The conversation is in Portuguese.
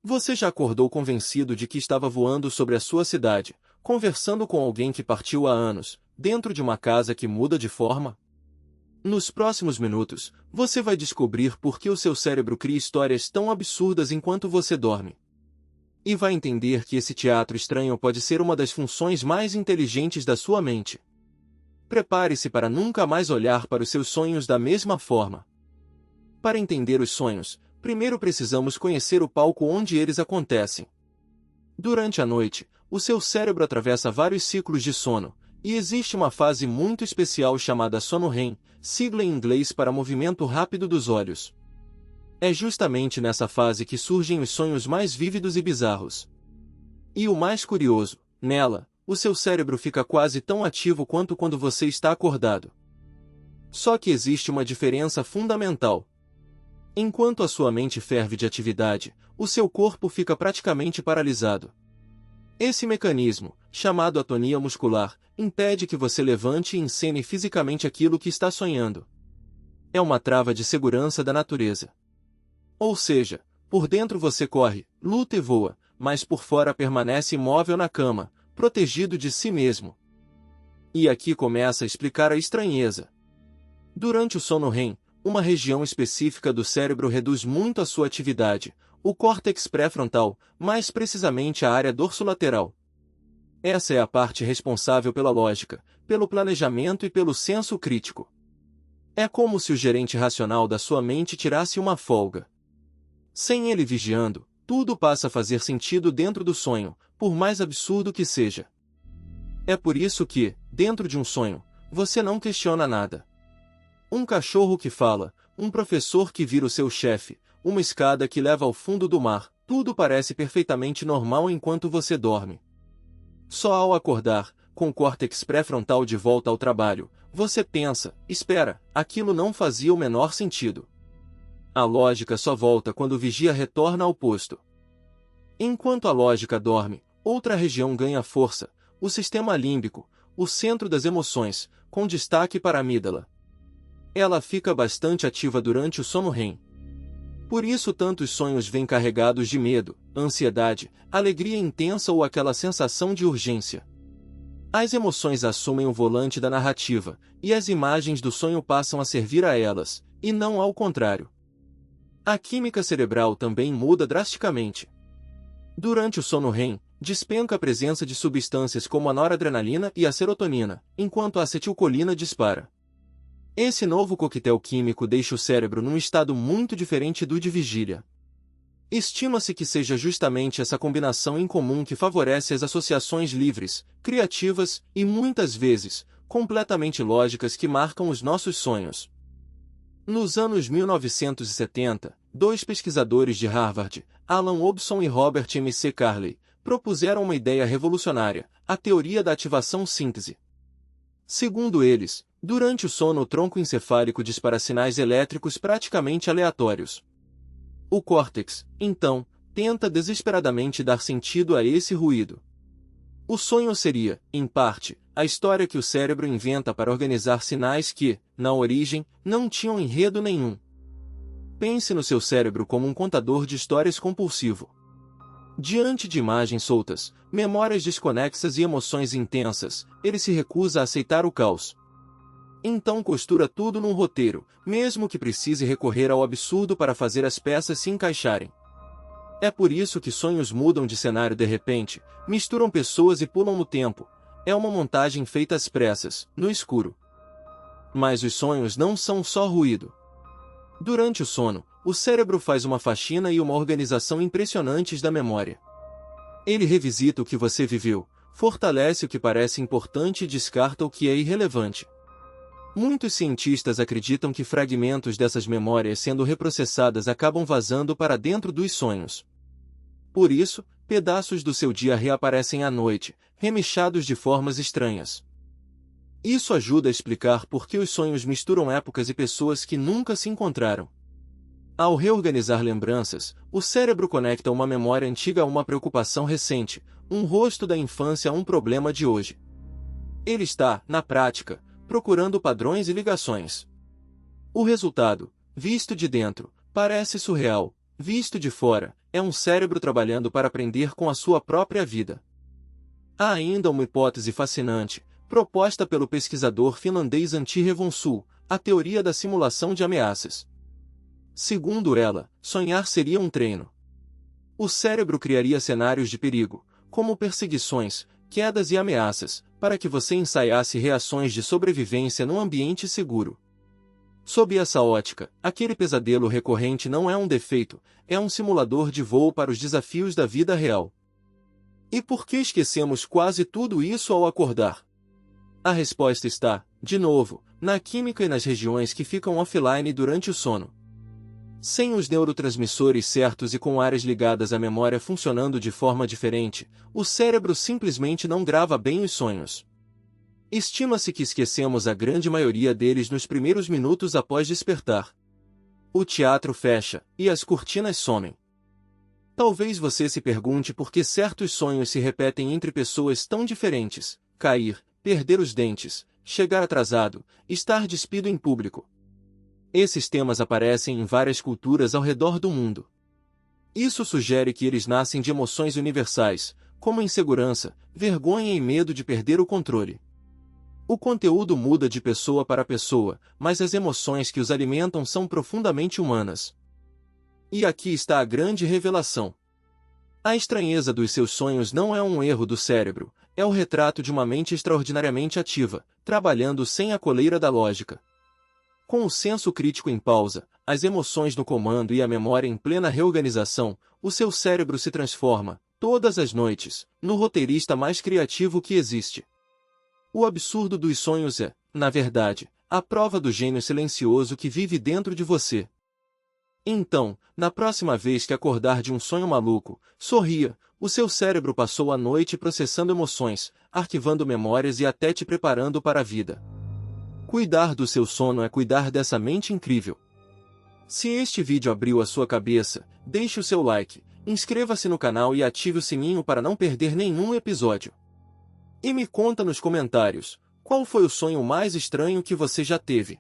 Você já acordou convencido de que estava voando sobre a sua cidade, conversando com alguém que partiu há anos, dentro de uma casa que muda de forma? Nos próximos minutos, você vai descobrir por que o seu cérebro cria histórias tão absurdas enquanto você dorme. E vai entender que esse teatro estranho pode ser uma das funções mais inteligentes da sua mente. Prepare-se para nunca mais olhar para os seus sonhos da mesma forma. Para entender os sonhos, primeiro precisamos conhecer o palco onde eles acontecem. Durante a noite, o seu cérebro atravessa vários ciclos de sono, e existe uma fase muito especial chamada sono REM, sigla em inglês para movimento rápido dos olhos. É justamente nessa fase que surgem os sonhos mais vívidos e bizarros. E o mais curioso, nela, o seu cérebro fica quase tão ativo quanto quando você está acordado. Só que existe uma diferença fundamental. Enquanto a sua mente ferve de atividade, o seu corpo fica praticamente paralisado. Esse mecanismo, chamado atonia muscular, impede que você levante e encene fisicamente aquilo que está sonhando. É uma trava de segurança da natureza. Ou seja, por dentro você corre, luta e voa, mas por fora permanece imóvel na cama, protegido de si mesmo. E aqui começa a explicar a estranheza. Durante o sono REM, uma região específica do cérebro reduz muito a sua atividade, o córtex pré-frontal, mais precisamente a área dorsolateral. Essa é a parte responsável pela lógica, pelo planejamento e pelo senso crítico. É como se o gerente racional da sua mente tirasse uma folga. Sem ele vigiando, tudo passa a fazer sentido dentro do sonho, por mais absurdo que seja. É por isso que, dentro de um sonho, você não questiona nada. Um cachorro que fala, um professor que vira o seu chefe, uma escada que leva ao fundo do mar, tudo parece perfeitamente normal enquanto você dorme. Só ao acordar, com o córtex pré-frontal de volta ao trabalho, você pensa, espera, aquilo não fazia o menor sentido. A lógica só volta quando o vigia retorna ao posto. Enquanto a lógica dorme, outra região ganha força, o sistema límbico, o centro das emoções, com destaque para a amígdala. Ela fica bastante ativa durante o sono REM. Por isso tantos sonhos vêm carregados de medo, ansiedade, alegria intensa ou aquela sensação de urgência. As emoções assumem o volante da narrativa, e as imagens do sonho passam a servir a elas, e não ao contrário. A química cerebral também muda drasticamente. Durante o sono REM, despenca a presença de substâncias como a noradrenalina e a serotonina, enquanto a acetilcolina dispara. Esse novo coquetel químico deixa o cérebro num estado muito diferente do de vigília. Estima-se que seja justamente essa combinação incomum que favorece as associações livres, criativas e, muitas vezes, completamente lógicas que marcam os nossos sonhos. Nos anos 1970, dois pesquisadores de Harvard, Alan Hobson e Robert M. C. Carley, propuseram uma ideia revolucionária, a teoria da ativação síntese. Segundo eles, durante o sono o tronco encefálico dispara sinais elétricos praticamente aleatórios. O córtex, então, tenta desesperadamente dar sentido a esse ruído. O sonho seria, em parte, a história que o cérebro inventa para organizar sinais que, na origem, não tinham enredo nenhum. Pense no seu cérebro como um contador de histórias compulsivo. Diante de imagens soltas, memórias desconexas e emoções intensas, ele se recusa a aceitar o caos. Então costura tudo num roteiro, mesmo que precise recorrer ao absurdo para fazer as peças se encaixarem. É por isso que sonhos mudam de cenário de repente, misturam pessoas e pulam no tempo. É uma montagem feita às pressas, no escuro. Mas os sonhos não são só ruído. Durante o sono, o cérebro faz uma faxina e uma organização impressionantes da memória. Ele revisita o que você viveu, fortalece o que parece importante e descarta o que é irrelevante. Muitos cientistas acreditam que fragmentos dessas memórias sendo reprocessadas acabam vazando para dentro dos sonhos. Por isso, pedaços do seu dia reaparecem à noite, remexidos de formas estranhas. Isso ajuda a explicar por que os sonhos misturam épocas e pessoas que nunca se encontraram. Ao reorganizar lembranças, o cérebro conecta uma memória antiga a uma preocupação recente, um rosto da infância a um problema de hoje. Ele está, na prática, procurando padrões e ligações. O resultado, visto de dentro, parece surreal, visto de fora, é um cérebro trabalhando para aprender com a sua própria vida. Há ainda uma hipótese fascinante, proposta pelo pesquisador finlandês Antti Revonsuo, a teoria da simulação de ameaças. Segundo ela, sonhar seria um treino. O cérebro criaria cenários de perigo, como perseguições, quedas e ameaças, para que você ensaiasse reações de sobrevivência num ambiente seguro. Sob essa ótica, aquele pesadelo recorrente não é um defeito, é um simulador de voo para os desafios da vida real. E por que esquecemos quase tudo isso ao acordar? A resposta está, de novo, na química e nas regiões que ficam offline durante o sono. Sem os neurotransmissores certos e com áreas ligadas à memória funcionando de forma diferente, o cérebro simplesmente não grava bem os sonhos. Estima-se que esquecemos a grande maioria deles nos primeiros minutos após despertar. O teatro fecha, e as cortinas somem. Talvez você se pergunte por que certos sonhos se repetem entre pessoas tão diferentes: cair, perder os dentes, chegar atrasado, estar despido em público. Esses temas aparecem em várias culturas ao redor do mundo. Isso sugere que eles nascem de emoções universais, como insegurança, vergonha e medo de perder o controle. O conteúdo muda de pessoa para pessoa, mas as emoções que os alimentam são profundamente humanas. E aqui está a grande revelação. A estranheza dos seus sonhos não é um erro do cérebro, é o retrato de uma mente extraordinariamente ativa, trabalhando sem a coleira da lógica. Com o senso crítico em pausa, as emoções no comando e a memória em plena reorganização, o seu cérebro se transforma, todas as noites, no roteirista mais criativo que existe. O absurdo dos sonhos é, na verdade, a prova do gênio silencioso que vive dentro de você. Então, na próxima vez que acordar de um sonho maluco, sorria, o seu cérebro passou a noite processando emoções, arquivando memórias e até te preparando para a vida. Cuidar do seu sono é cuidar dessa mente incrível. Se este vídeo abriu a sua cabeça, deixe o seu like, inscreva-se no canal e ative o sininho para não perder nenhum episódio. E me conta nos comentários, qual foi o sonho mais estranho que você já teve?